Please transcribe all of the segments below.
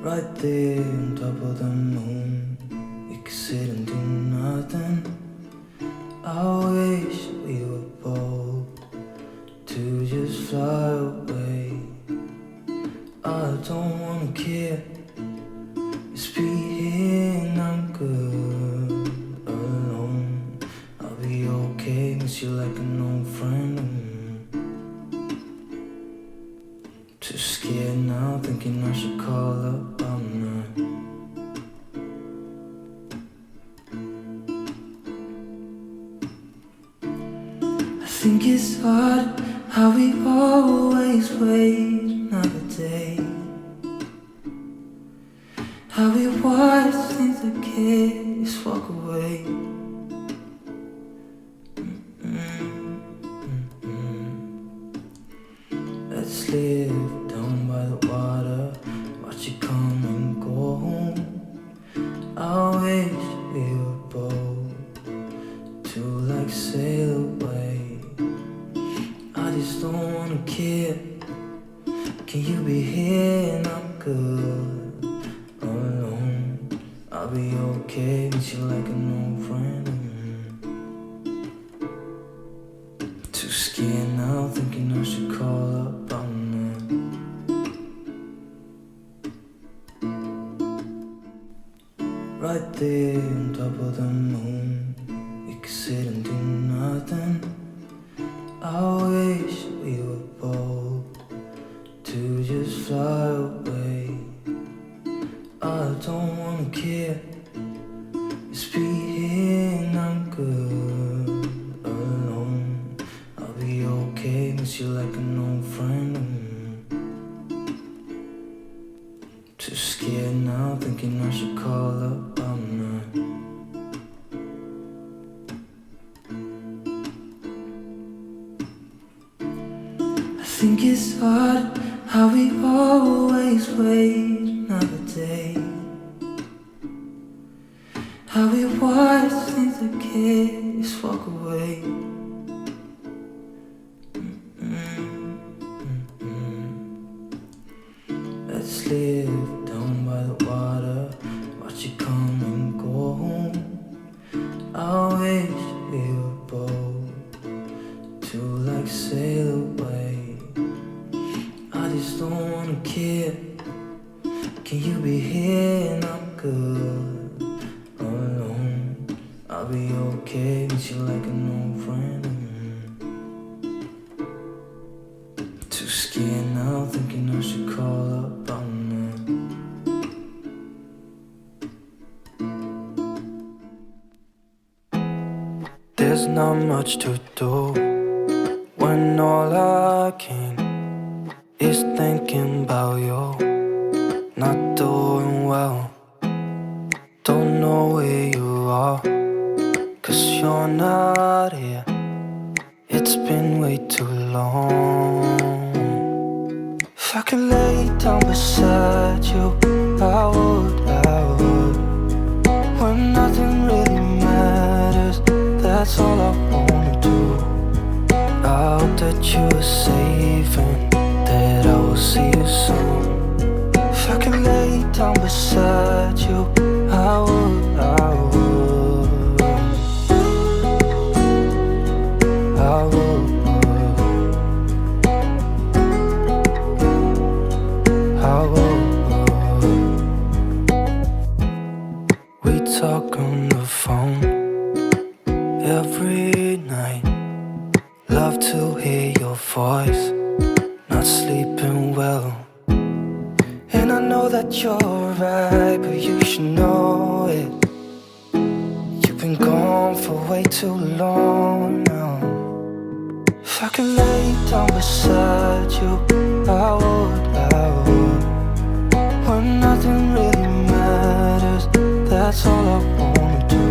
Right there on top of the moon, we could sit and do nothing. I wish we were bold to just fly away. I don't wanna care, just be here and I'm good alone. I'll be okay, miss you like an old friend. Too scared now, thinking I should call up all night. I think it's hard how we always wait another day, how we watch things that can't walk away. Let's live down by the water, watch it come and go home. I wish we were bold to like sail away. I just don't wanna care. Can you be here and I'm good alone? I'll be okay, miss you like an old friend. Too scared now, thinking I should call up all night. Right there on top of the moon, we could sit and do nothing. I wish we were bold to just fly away. I don't wanna care, just be here and I'm good alone. I'll be okay, miss you like an old friend. Too scared now, thinking I should call up all night. I think it's hard how we always wait another day, how we watch things that can't just walk away. Let's live down by the water, watch it come and go home. I wish we were bold to like sail away. I just don't wanna care. Can you be here and I'm good alone? I'll be okay, miss you like an old friend. Too scared now, thinking I should call up all night. There's not much to do when all I can is thinking about you. Not doing well, don't know where you are, 'cause you're not here. It's been way too long. If I could lay down beside you, I would. When nothing really matters, that's all I wanna do. I hope that you are safe and that I will see you soon. If I could lay down beside you, I would. We talk on the phone every night. Love to hear your voice, not sleeping well. And I know that you're right, but you should know it. You've been gone for way too long now. If I could lay down beside you, I would. When nothing really matters, that's all I wanna do.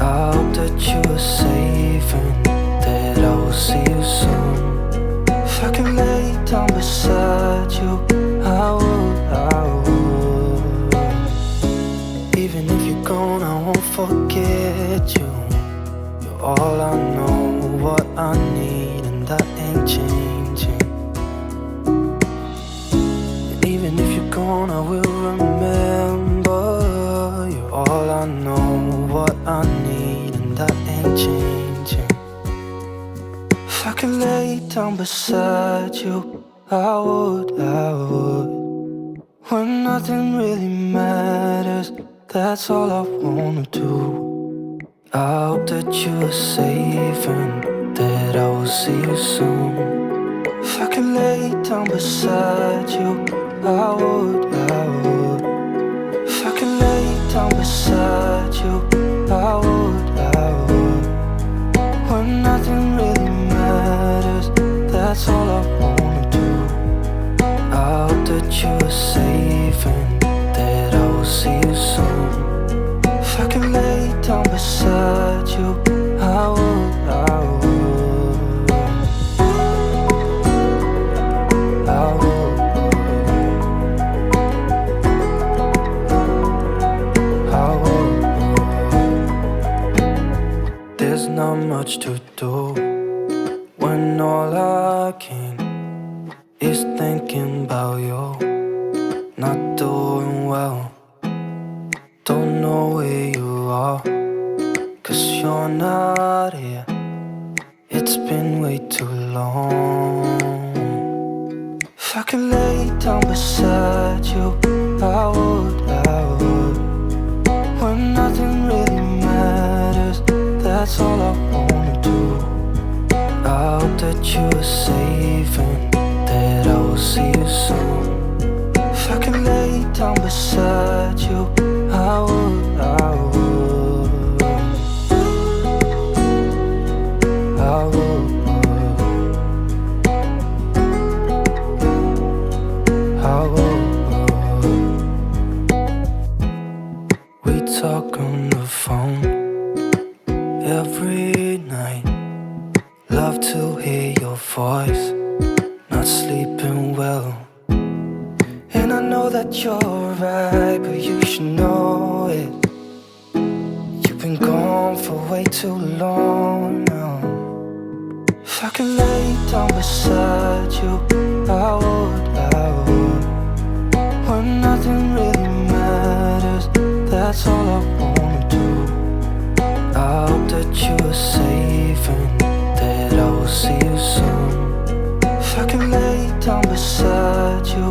I hope that you are safe and that I will see you soon. If I could lay down beside you, I would. Even if you're gone, I won't forget you. You're all I know, what I need, and that ain't changing. And even if you you're gone, I will remember. You're all I know, what I need, and that ain't changing. If I could lay down beside you, I would. When nothing really matters, that's all I wanna do. I hope that you are safe and that I will see you soon. If I could lay down beside you, I would. If I could lay down beside you, I would. When nothing really matters, that's all I wanna do. I hope that you are safe and that I will see you soon. If I could lay down beside you, I would. I would. There's not much to do when all I can is thinking about you. Not doing well, don't know where you are, 'cause you're not here. It's been way too long. If I could lay down beside you, I would. When nothing really matters, that's all I wanna do. I hope that you are safe and that I will see you soon. If I could lay down beside you, I would. I would. I would. I would. We talk on the phone every night. Love to hear your voice. Not sleeping well, and I know that you're right, but you should know it. You've been gone for way too long now. If I could lay down beside you, I would. When nothing really matters, that's all I wanna do. I hope that you are safe and that I will see you soon. If I could lay down beside you,